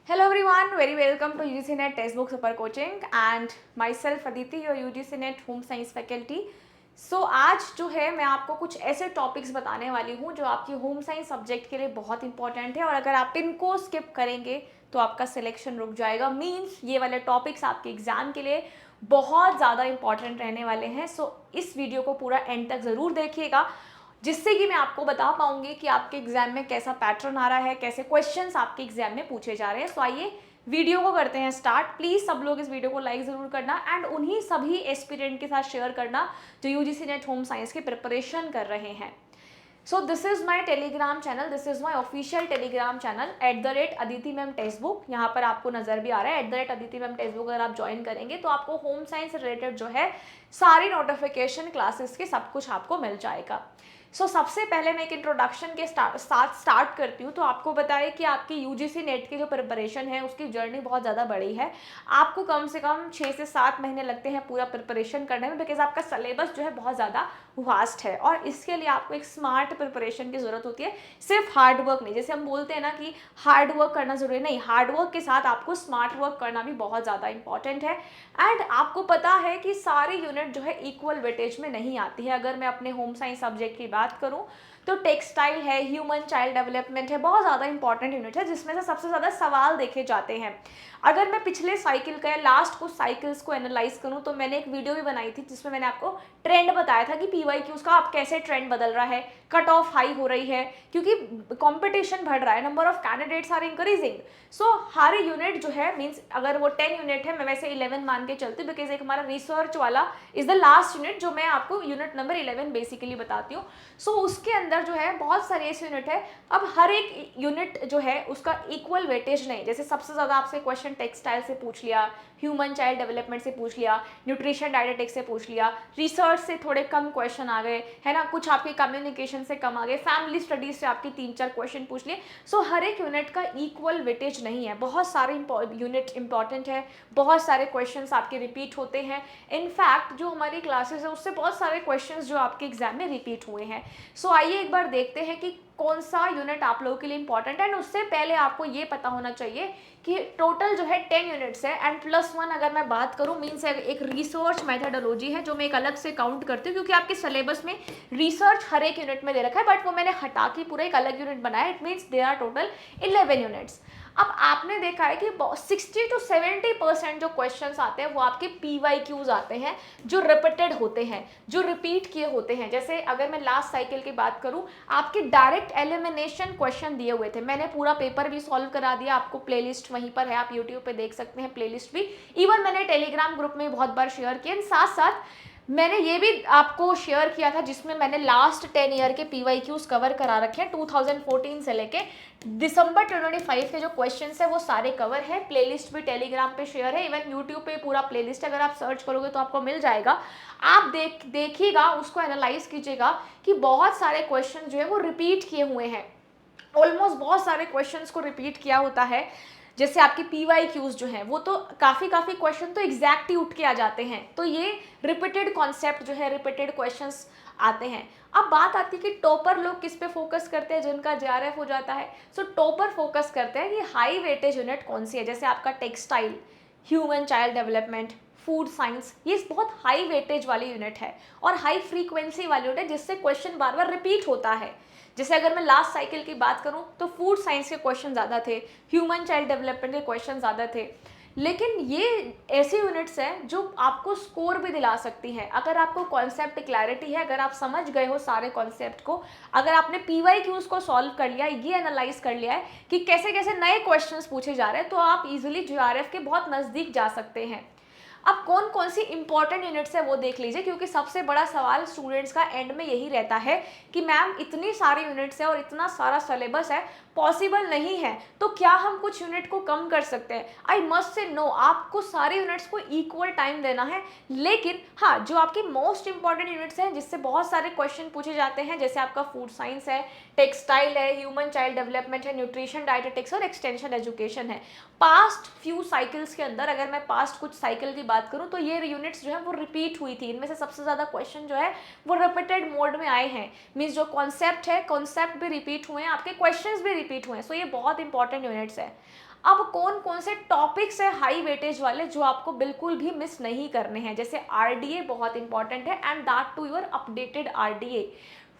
Hello everyone, very welcome to UGC NET Textbook Super Coaching and myself Aditi, your UGC NET Home Science Faculty. So आज जो है मैं आपको कुछ ऐसे टॉपिक्स बताने वाली हूँ जो आपकी होम साइंस सब्जेक्ट के लिए बहुत इंपॉर्टेंट है और अगर आप इनको स्किप करेंगे तो आपका सिलेक्शन रुक जाएगा। मीन्स ये वाले टॉपिक्स आपके एग्जाम के लिए बहुत ज़्यादा इंपॉर्टेंट रहने वाले हैं। सो इस वीडियो को पूरा एंड तक ज़रूर देखिएगा जिससे कि मैं आपको बता पाऊंगी कि आपके एग्जाम में कैसा पैटर्न आ रहा है, कैसे क्वेश्चंस आपके एग्जाम में पूछे जा रहे हैं। सो आइए वीडियो को करते हैं स्टार्ट। प्लीज़ सब लोग इस वीडियो को लाइक ज़रूर करना एंड उन्हीं सभी एस्पिरेंट के साथ शेयर करना जो यूजीसी नेट होम साइंस की प्रिपरेशन कर रहे हैं। So this is my Telegram channel, this is my official Telegram channel @Aditi ma'am textbook. यहाँ पर आपको नज़र भी आ रहा है @अदिति मैम टेक्स्टबुक। अगर आप ज्वाइन करेंगे तो आपको होम साइंस से रिलेटेड जो है सारी नोटिफिकेशन क्लासेस के सब कुछ आपको मिल जाएगा। सबसे पहले मैं एक इंट्रोडक्शन के साथ स्टार्ट करती हूँ। तो आपको बताएं कि आपकी यूजीसी नेट की जो प्रिपरेशन है उसकी जर्नी बहुत ज़्यादा बड़ी है। आपको कम से कम 6 से 7 महीने लगते हैं पूरा प्रिपरेशन करने में, बिकॉज आपका सिलेबस जो है बहुत ज़्यादा वास्ट है और इसके लिए आपको एक स्मार्ट प्रिपरेशन की ज़रूरत होती है। सिर्फ हार्ड वर्क नहीं, जैसे हम बोलते हैं ना कि हार्ड वर्क करना ज़रूरी नहीं, हार्ड वर्क के साथ आपको स्मार्ट वर्क करना भी बहुत ज़्यादा इंपॉर्टेंट है। एंड आपको पता है कि सारी यूनिट जो है इक्वल वेटेज में नहीं आती है। अगर मैं अपने होम साइंस सब्जेक्ट की बात करूं तो टेक्सटाइल है, ह्यूमन चाइल्ड डेवलपमेंट है, बहुत ज़्यादा इंपॉर्टेंट यूनिट है जिसमें से सबसे ज़्यादा सवाल देखे जाते हैं। अगर मैं पिछले साइकिल का या लास्ट कुछ साइकिल्स को एनालाइज करूं तो मैंने एक वीडियो भी बनाई थी जिसमें मैंने आपको ट्रेंड बताया था कि PYQs का अब कैसे ट्रेंड बदल रहा है, कट ऑफ हाई हो रही है क्योंकि कंपटीशन बढ़ रहा है, number of candidates are increasing. So हर यूनिट जो है मीन्स अगर वो 10 यूनिट है, मैं वैसे 11 मान के चलती हूँ बिकॉज एक हमारा रिसर्च वाला इज द लास्ट यूनिट जो मैं आपको यूनिट नंबर 11 बेसिकली बताती हूँ। उसके अंदर जो है बहुत सारे ऐसे यूनिट है। अब हर एक यूनिट जो है उसका इक्वल वेटेज नहीं, जैसे सबसे ज़्यादा आपसे क्वेश्चन टेक्सटाइल से पूछ लिया, ह्यूमन चाइल्ड डेवलपमेंट से पूछ लिया, न्यूट्रिशन डायटेटिक्स से पूछ लिया, रिसर्च से थोड़े कम क्वेश्चन आ गए है ना, कुछ आपके कम्युनिकेशन से कम आ गए, फैमिली स्टडीज से आपके 3-4 क्वेश्चन पूछ लिए। हर एक यूनिट का इक्वल वेटेज नहीं है, बहुत सारे यूनिट इंपॉर्टेंट है, बहुत सारे क्वेश्चंस आपके रिपीट होते हैं। इनफैक्ट जो हमारी क्लासेस है उससे बहुत सारे क्वेश्चंस जो आपके एग्जाम में रिपीट हुए हैं। आइए एक बार देखते हैं कि कौन सा यूनिट आप लोगों के लिए इंपॉर्टेंट है। एंड उससे पहले आपको ये पता होना चाहिए कि टोटल जो है 10 यूनिट्स है एंड +1 अगर मैं बात करूं मीन्स एक रिसर्च मेथडोलॉजी है जो मैं एक अलग से काउंट करती हूँ क्योंकि आपके सिलेबस में रिसर्च हर एक यूनिट में दे रखा है, बट वो मैंने हटा के पूरा एक अलग यूनिट बनाया। It means there are total 11 units. अब आपने देखा है कि 60 to 70% जो क्वेश्चंस आते हैं वो आपके PYQs आते हैं जो रिपीटेड होते हैं, जो रिपीट किए होते हैं। जैसे अगर मैं लास्ट साइकिल की बात करूं, आपके डायरेक्ट एलिमिनेशन क्वेश्चन दिए हुए थे, मैंने पूरा पेपर भी सॉल्व करा दिया, आपको प्लेलिस्ट वहीं पर है, आप यूट्यूब पे देख सकते हैं प्लेलिस्ट भी। इवन मैंने टेलीग्राम ग्रुप में बहुत बार शेयर किया। साथ साथ मैंने ये भी आपको शेयर किया था जिसमें मैंने लास्ट 10 ईयर के PYQs कवर करा रखे हैं, 2014 से लेके दिसंबर 2025 के जो क्वेश्चंस है वो सारे कवर है। प्लेलिस्ट भी टेलीग्राम पे शेयर है, इवन यूट्यूब पे पूरा प्लेलिस्ट अगर आप सर्च करोगे तो आपको मिल जाएगा। आप देखिएगा, उसको एनालाइज कीजिएगा कि बहुत सारे क्वेश्चन जो है वो रिपीट किए हुए हैं, ऑलमोस्ट बहुत सारे क्वेश्चंस को रिपीट किया होता है। जैसे आपके PYQs जो हैं वो तो काफ़ी क्वेश्चन तो एग्जैक्ट ही उठ के आ जाते हैं। तो ये रिपीटेड कॉन्सेप्ट जो है, रिपीटेड क्वेश्चंस आते हैं। अब बात आती है कि टॉपर लोग किस पे फोकस करते हैं जिनका JRF हो जाता है। टॉपर फोकस करते हैं कि हाई वेटेज यूनिट कौन सी है, जैसे आपका textile, human child development, food science, ये बहुत हाई वेटेज वाली यूनिट है और हाई फ्रीक्वेंसी वाली यूनिट है जिससे क्वेश्चन बार बार रिपीट होता है। जैसे अगर मैं लास्ट साइकिल की बात करूं तो फूड साइंस के क्वेश्चन ज़्यादा थे, ह्यूमन चाइल्ड डेवलपमेंट के क्वेश्चन ज़्यादा थे। लेकिन ये ऐसी यूनिट्स हैं जो आपको स्कोर भी दिला सकती हैं अगर आपको कॉन्सेप्ट क्लैरिटी है, अगर आप समझ गए हो सारे कॉन्सेप्ट को, अगर आपने PYQs को सॉल्व कर लिया, ये एनालाइज कर लिया है कि कैसे कैसे नए क्वेश्चंस पूछे जा रहे हैं, तो आप इजीली JRF के बहुत नज़दीक जा सकते हैं। अब कौन कौन सी इंपॉर्टेंट यूनिट्स है वो देख लीजिए, क्योंकि सबसे बड़ा सवाल स्टूडेंट्स का एंड में यही रहता है कि मैम इतनी सारी यूनिट्स है और इतना सारा सिलेबस है, पॉसिबल नहीं है, तो क्या हम कुछ यूनिट को कम कर सकते हैं? आई मस्ट से नो, आपको सारे यूनिट्स को इक्वल टाइम देना है। लेकिन हाँ, जो आपकी मोस्ट इंपॉर्टेंट यूनिट्स हैं जिससे बहुत सारे क्वेश्चन पूछे जाते हैं, जैसे आपका फूड साइंस है, टेक्सटाइल है, ह्यूमन चाइल्ड डेवलपमेंट है, न्यूट्रिशन डायटेटिक्स और एक्सटेंशन एजुकेशन है। पास्ट फ्यू साइकिल्स के अंदर अगर मैं पास्ट कुछ साइकिल की बात करूं तो ये यूनिट्स जो है वो रिपीट हुई थी। इनमें से सबसे ज़्यादा क्वेश्चन जो है वो रिपीटेड मोड में आए हैं। मीन्स जो कॉन्सेप्ट है, कॉन्सेप्ट भी रिपीट हुए हैं, आपके क्वेश्चंस भी रिपीट हुए हैं। सो ये बहुत इंपॉर्टेंट यूनिट्स है। अब कौन कौन से टॉपिक्स है हाई वेटेज वाले जो आपको बिल्कुल भी मिस नहीं करने हैं, जैसे आरडीए बहुत इंपॉर्टेंट है, and that too your updated RDA.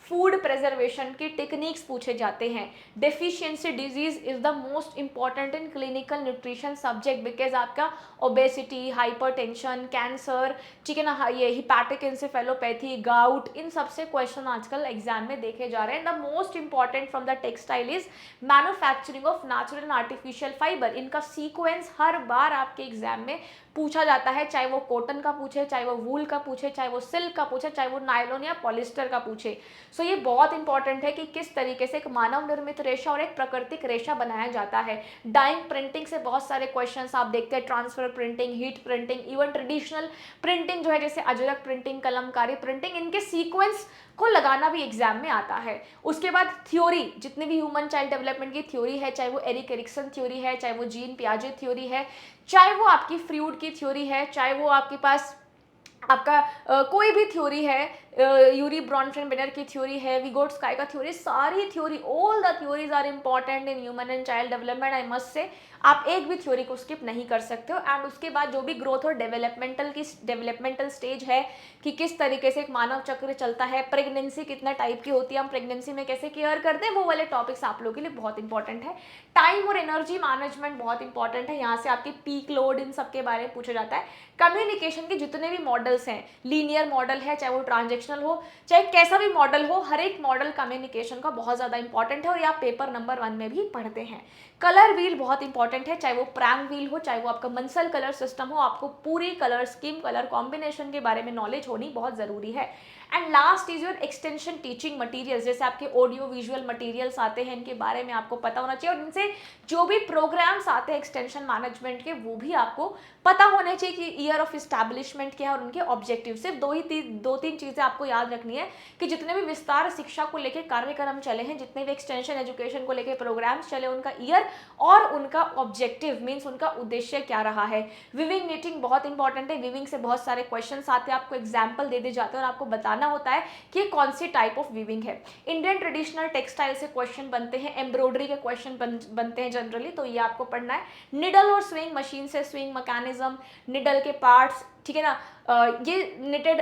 Food preservation की टेक्निक्स पूछे जाते हैं। Deficiency disease is the most important in clinical nutrition subject, because आपका ओबेसिटी, हाइपरटेंशन, कैंसर, ठीक है ना, ये हिपैटिक इंसेफेलोपैथी, गाउट, इन सबसे क्वेश्चन आजकल एग्जाम में देखे जा रहे हैं। The most important from the textile is manufacturing of natural and artificial fibre. इनका सीक्वेंस हर बार आपके एग्जाम में पूछा जाता है, चाहे वो कॉटन का पूछे, चाहे वो वूल का पूछे, चाहे वो सिल्क का पूछे, चाहे वो नायलॉन या पॉलिस्टर का पूछे। सो ये बहुत इंपॉर्टेंट है कि किस तरीके से एक मानव निर्मित रेशा और एक प्राकृतिक रेशा बनाया जाता है। डाइंग प्रिंटिंग से बहुत सारे क्वेश्चंस आप देखते हैं, transfer printing, heat printing, even traditional printing जो है जैसे अजरक प्रिंटिंग, कलमकारी प्रिंटिंग, इनके सीक्वेंस को लगाना भी एग्जाम में आता है। उसके बाद थ्योरी, जितनी भी ह्यूमन चाइल्ड डेवलपमेंट की थ्योरी है, चाहे वो एरिक एरिक्सन थ्योरी है, चाहे वो जीन पियाजे थ्योरी है, चाहे वो आपकी फ्रूड की थ्योरी है, चाहे वो आपके पास आपका कोई भी थ्योरी है, यूरी ब्रॉनफेन बेनर की थ्योरी है, विगोट्स्काय का थ्योरी, सारी theory, all the theories are important in human and child development. I must say आप एक भी थ्योरी को स्किप नहीं कर सकते हो। एंड उसके बाद जो भी ग्रोथ और डेवलपमेंटल स्टेज है कि किस तरीके से एक मानव चक्र चलता है, प्रेगनेंसी कितना टाइप की होती है, हम प्रेगनेंसी में कैसे केयर करते हैं, वो वाले टॉपिक्स आप लोगों के लिए बहुत इंपॉर्टेंट है। टाइम और एनर्जी मैनेजमेंट बहुत इंपॉर्टेंट है, यहाँ से आपकी पीक लोड इन सब के बारे में पूछा जाता है। कम्युनिकेशन के जितने भी मॉडल्स हैं, लीनियर मॉडल है, चाहे वो ट्रांजेक्शनल हो, चाहे कैसा भी मॉडल हो, हर एक मॉडल कम्युनिकेशन का बहुत ज़्यादा इंपॉर्टेंट है और ये आप पेपर नंबर 1 में भी पढ़ते हैं। कलर व्हील बहुत इंपॉर्टेंट है, चाहे वो प्रैम व्हील हो, चाहे वो आपका मंसल कलर सिस्टम हो, आपको पूरी कलर स्कीम, कलर कॉम्बिनेशन के बारे में नॉलेज होनी बहुत ज़रूरी है। And last is your extension teaching materials, जैसे आपके ऑडियो विजुअल मटेरियल्स आते हैं, इनके बारे में आपको पता होना चाहिए, और इनसे जो भी प्रोग्राम्स आते हैं एक्सटेंशन मैनेजमेंट के, वो भी आपको पता होने चाहिए कि ईयर ऑफ इस्टेब्लिशमेंट क्या है और उनके ऑब्जेक्टिव। सिर्फ दो तीन चीज़ें आपको याद रखनी है कि जितने भी विस्तार शिक्षा को लेकर कार्यक्रम चले हैं, जितने भी एक्सटेंशन एजुकेशन को लेकर प्रोग्राम्स चले, उनका ईयर और उनका ऑब्जेक्टिव मीन्स उनका उद्देश्य क्या रहा है। विविंग नीटिंग बहुत इंपॉर्टेंट है, विविंग से बहुत सारे क्वेश्चन आते हैं, आपको एग्जाम्पल दे जाते हैं और आपको बताना होता है कि कौन सी टाइप ऑफ विविंग है। इंडियन ट्रेडिशनल टेक्सटाइल से क्वेश्चन बनते हैं, एम्ब्रॉयडरी के क्वेश्चन बनते हैं जनरली, तो ये आपको पढ़ना है। निडल और स्विंग मशीन से स्विंग मैकेनिज्म, निडल के पार्ट्स, ठीक है ना, ये निटेड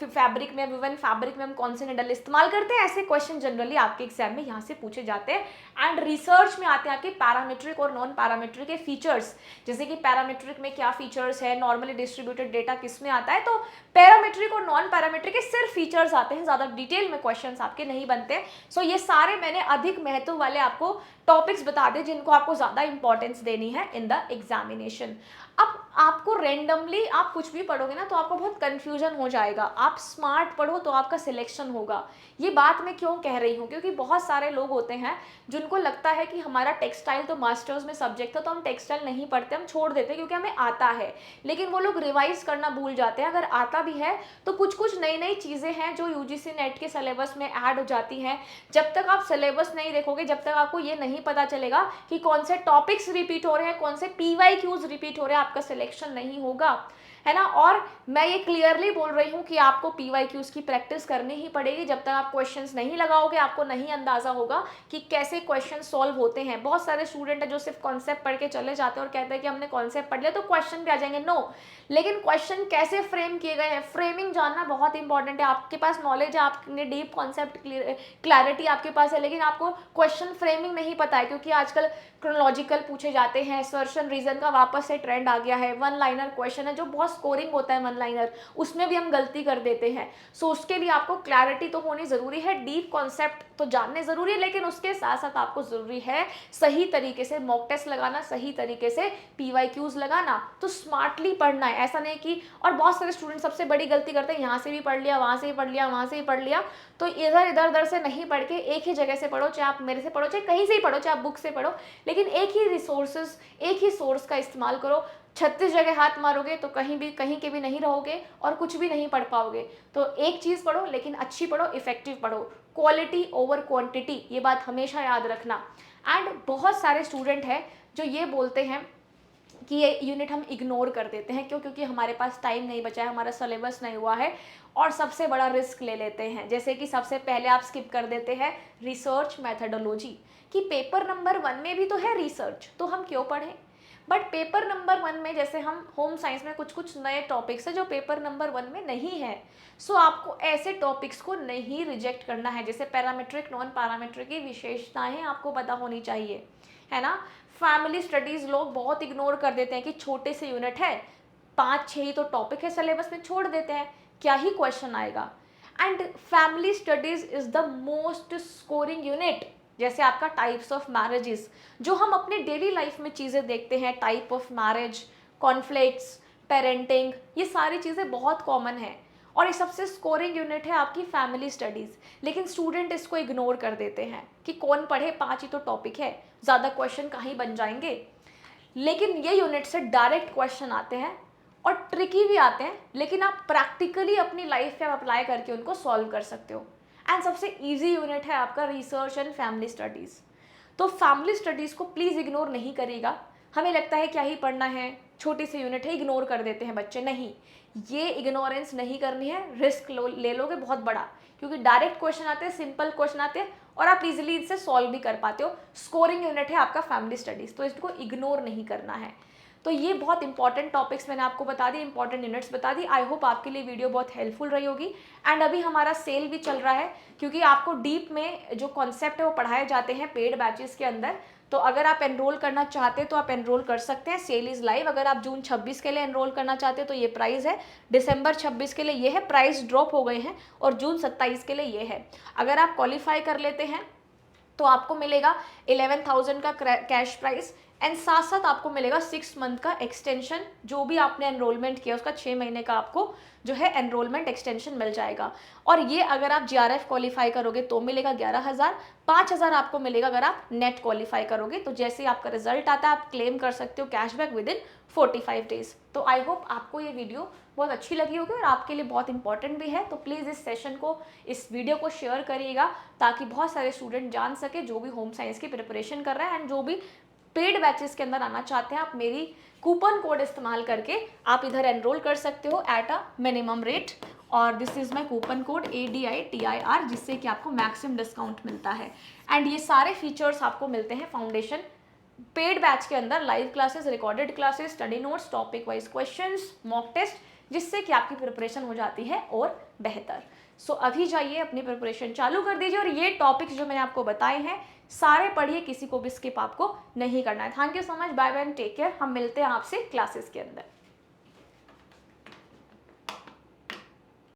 फैब्रिक में, विवन फैब्रिक में हम कौन से निडल इस्तेमाल करते हैं, ऐसे क्वेश्चन जनरली आपके एग्जाम में यहाँ से पूछे जाते हैं। एंड रिसर्च में आते हैं आपके पैरामीट्रिक और नॉन पैरामीट्रिक के फीचर्स, जैसे कि पैरामीट्रिक में क्या फीचर्स है, नॉर्मली डिस्ट्रीब्यूटेड डेटा किस में आता है, तो पैरामीट्रिक और नॉन पैरामीट्रिक के सिर्फ फीचर्स आते हैं, ज़्यादा डिटेल में क्वेश्चंस आपके नहीं बनते। सो ये सारे मैंने अधिक महत्व वाले आपको टॉपिक्स बता दें जिनको आपको ज़्यादा इंपॉर्टेंस देनी है इन द एग्जामिनेशन। अब आपको रेंडमली आप कुछ भी पढ़ोगे ना तो आपको बहुत कंफ्यूजन हो जाएगा, आप स्मार्ट पढ़ो तो आपका सिलेक्शन होगा। ये बात मैं क्यों कह रही हूँ, क्योंकि बहुत सारे लोग होते हैं जिनको लगता है कि हमारा टेक्सटाइल तो मास्टर्स में सब्जेक्ट था तो हम टेक्सटाइल नहीं पढ़ते, हम छोड़ देते क्योंकि हमें आता है, लेकिन वो लोग रिवाइज करना भूल जाते हैं। अगर आता भी है तो कुछ कुछ नई नई चीज़ें हैं जो यूजीसी नेट के सिलेबस में ऐड हो जाती हैं। जब तक आप सिलेबस नहीं देखोगे, जब तक आपको ये नहीं पता चलेगा कि कौन से टॉपिक्स रिपीट हो रहे हैं, कौन से PYQs रिपीट हो रहे हैं, आपका सिलेक्शन नहीं होगा, है ना। और मैं ये क्लियरली बोल रही हूँ कि आपको PYQs की प्रैक्टिस करनी ही पड़ेगी। जब तक आप क्वेश्चंस नहीं लगाओगे आपको नहीं अंदाजा होगा कि कैसे क्वेश्चन सॉल्व होते हैं। बहुत सारे स्टूडेंट हैं जो सिर्फ कॉन्सेप्ट पढ़ के चले जाते हैं और कहते हैं कि हमने कॉन्सेप्ट पढ़ लिया तो क्वेश्चन भी आ जाएंगे, नो, लेकिन क्वेश्चन कैसे फ्रेम किए गए हैं, फ्रेमिंग जानना बहुत इंपॉर्टेंट है। आपके पास नॉलेज है, आपने डीप कॉन्सेप्ट क्लैरिटी आपके पास है, लेकिन आपको क्वेश्चन फ्रेमिंग नहीं पता है, क्योंकि आजकल क्रोनोलॉजिकल पूछे जाते हैं, असर्शन रीजन का वापस से ट्रेंड आ गया है, वन लाइनर क्वेश्चन है जो बहुत स्कोरिंग होता है वन लाइनर, उसमें भी हम गलती कर देते हैं। सो उसके लिए आपको क्लैरिटी तो होनी जरूरी है, डीप कॉन्सेप्ट तो जानने जरूरी है, लेकिन उसके साथ साथ आपको जरूरी है सही तरीके से मॉक टेस्ट लगाना, सही तरीके से PYQs लगाना, तो स्मार्टली पढ़ना है। ऐसा नहीं कि, और बहुत सारे स्टूडेंट सबसे बड़ी गलती करते हैं, यहाँ से भी पढ़ लिया, वहाँ से भी पढ़ लिया, वहाँ से भी पढ़ लिया, तो इधर इधर उधर से नहीं पढ़ के एक ही जगह से पढ़ो, चाहे आप मेरे से पढ़ो, चाहे कहीं से ही पढ़ो, चाहे आप बुक से पढ़ो, लेकिन एक ही रिसोर्सेज, एक ही सोर्स का इस्तेमाल करो। 36 जगह हाथ मारोगे तो कहीं के भी नहीं रहोगे और कुछ भी नहीं पढ़ पाओगे। तो एक चीज़ पढ़ो, लेकिन अच्छी पढ़ो, इफेक्टिव पढ़ो, क्वालिटी ओवर क्वांटिटी, ये बात हमेशा याद रखना। एंड बहुत सारे स्टूडेंट हैं जो ये बोलते हैं कि ये यूनिट हम इग्नोर कर देते हैं। क्यों? क्योंकि हमारे पास टाइम नहीं बचा है, हमारा सिलेबस नहीं हुआ है, और सबसे बड़ा रिस्क ले लेते हैं। जैसे कि सबसे पहले आप स्किप कर देते हैं रिसर्च मैथडोलॉजी, कि पेपर नंबर 1 में भी तो है रिसर्च, तो हम क्यों पढ़ें। बट पेपर नंबर 1 में जैसे हम होम साइंस में कुछ कुछ नए टॉपिक्स है जो पेपर नंबर 1 में नहीं है, सो आपको ऐसे टॉपिक्स को नहीं रिजेक्ट करना है। जैसे पैरामीट्रिक, नॉन पैरामीट्रिक की विशेषताएं आपको पता होनी चाहिए, है ना। फैमिली स्टडीज लोग बहुत इग्नोर कर देते हैं कि छोटे से यूनिट है, 5-6 ही तो टॉपिक है सिलेबस में, छोड़ देते हैं, क्या ही क्वेश्चन आएगा। And family studies is the most scoring unit. जैसे आपका टाइप्स ऑफ मैरिजेस, जो हम अपने डेली लाइफ में चीज़ें देखते हैं, type of marriage, conflicts, parenting, ये सारी चीज़ें बहुत कॉमन है, और ये सबसे स्कोरिंग यूनिट है आपकी फैमिली स्टडीज़। लेकिन स्टूडेंट इसको इग्नोर कर देते हैं कि कौन पढ़े, 5 ही तो टॉपिक है, ज़्यादा क्वेश्चन कहीं बन जाएंगे। लेकिन ये यूनिट से डायरेक्ट क्वेश्चन आते हैं, और ट्रिकी भी आते हैं, लेकिन आप प्रैक्टिकली अपनी लाइफ में अप्लाई करके उनको सॉल्व कर सकते हो। एंड सबसे इजी यूनिट है आपका रिसर्च एंड फैमिली स्टडीज़। तो फैमिली स्टडीज़ को प्लीज़ इग्नोर नहीं करिएगा। हमें लगता है क्या ही पढ़ना है, छोटी सी यूनिट है, इग्नोर कर देते हैं बच्चे। नहीं, ये इग्नोरेंस नहीं करनी है, रिस्क ले लोगे बहुत बड़ा, क्योंकि डायरेक्ट क्वेश्चन आते हैं, सिंपल क्वेश्चन आते हैं, और आप इजीली इनसे सॉल्व भी कर पाते हो। स्कोरिंग यूनिट है आपका फैमिली स्टडीज़, तो इसको इग्नोर नहीं करना है। तो ये बहुत इंपॉर्टेंट टॉपिक्स मैंने आपको बता दी, इंपॉर्टेंट यूनिट्स बता दी। आई होप आपके लिए वीडियो बहुत हेल्पफुल रही होगी। एंड अभी हमारा सेल भी चल रहा है, क्योंकि आपको डीप में जो कॉन्सेप्ट है वो पढ़ाए जाते हैं पेड बैचेस के अंदर। तो अगर आप एनरोल करना चाहते हैं तो आप एनरोल कर सकते हैं, सेल इज़ लाइव। अगर आप जून 26 के लिए एनरोल करना चाहते हैं तो ये प्राइस है, दिसंबर 26 के लिए ये है, प्राइस ड्रॉप हो गए हैं, और जून 27 के लिए ये है। अगर आप क्वालिफाई कर लेते हैं तो आपको मिलेगा 11,000 का कैश प्राइस, एंड साथ साथ आपको मिलेगा 6 मंथ का एक्सटेंशन। जो भी आपने एनरोलमेंट किया उसका 6 महीने का आपको जो है एनरोलमेंट एक्सटेंशन मिल जाएगा। और ये अगर आप जीआरएफ क्वालिफाई करोगे तो मिलेगा 11,000, 5,000 आपको मिलेगा अगर आप नेट क्वालिफाई करोगे। तो जैसे ही आपका रिजल्ट आता है आप क्लेम कर सकते हो कैशबैक विद इन 45 डेज। तो आई होप आपको ये वीडियो बहुत अच्छी लगी होगी और आपके लिए बहुत इंपॉर्टेंट भी है। तो प्लीज़ इस सेशन को, इस वीडियो को शेयर करिएगा, ताकि बहुत सारे स्टूडेंट जान सके जो भी होम साइंस की प्रिपरेशन कर रहे हैं, एंड जो भी पेड बैचेस के अंदर आना चाहते हैं। आप मेरी कूपन कोड इस्तेमाल करके आप इधर एनरोल कर सकते हो एट अ मिनिमम रेट, और this is my coupon code ADITIR, जिससे कि आपको मैक्सिमम डिस्काउंट मिलता है। एंड ये सारे फीचर्स आपको मिलते हैं फाउंडेशन पेड बैच के अंदर, live classes, recorded classes, study notes, topic wise questions, mock test, जिससे कि आपकी प्रिपरेशन हो जाती है और बेहतर। सो अभी जाइए अपनी प्रिपरेशन चालू कर दीजिए, और ये टॉपिक्स जो मैंने आपको बताए हैं सारे पढ़िए, किसी को भी स्किप आपको नहीं करना है। Thank you so much, bye bye and take care. हम मिलते हैं आपसे क्लासेस के अंदर।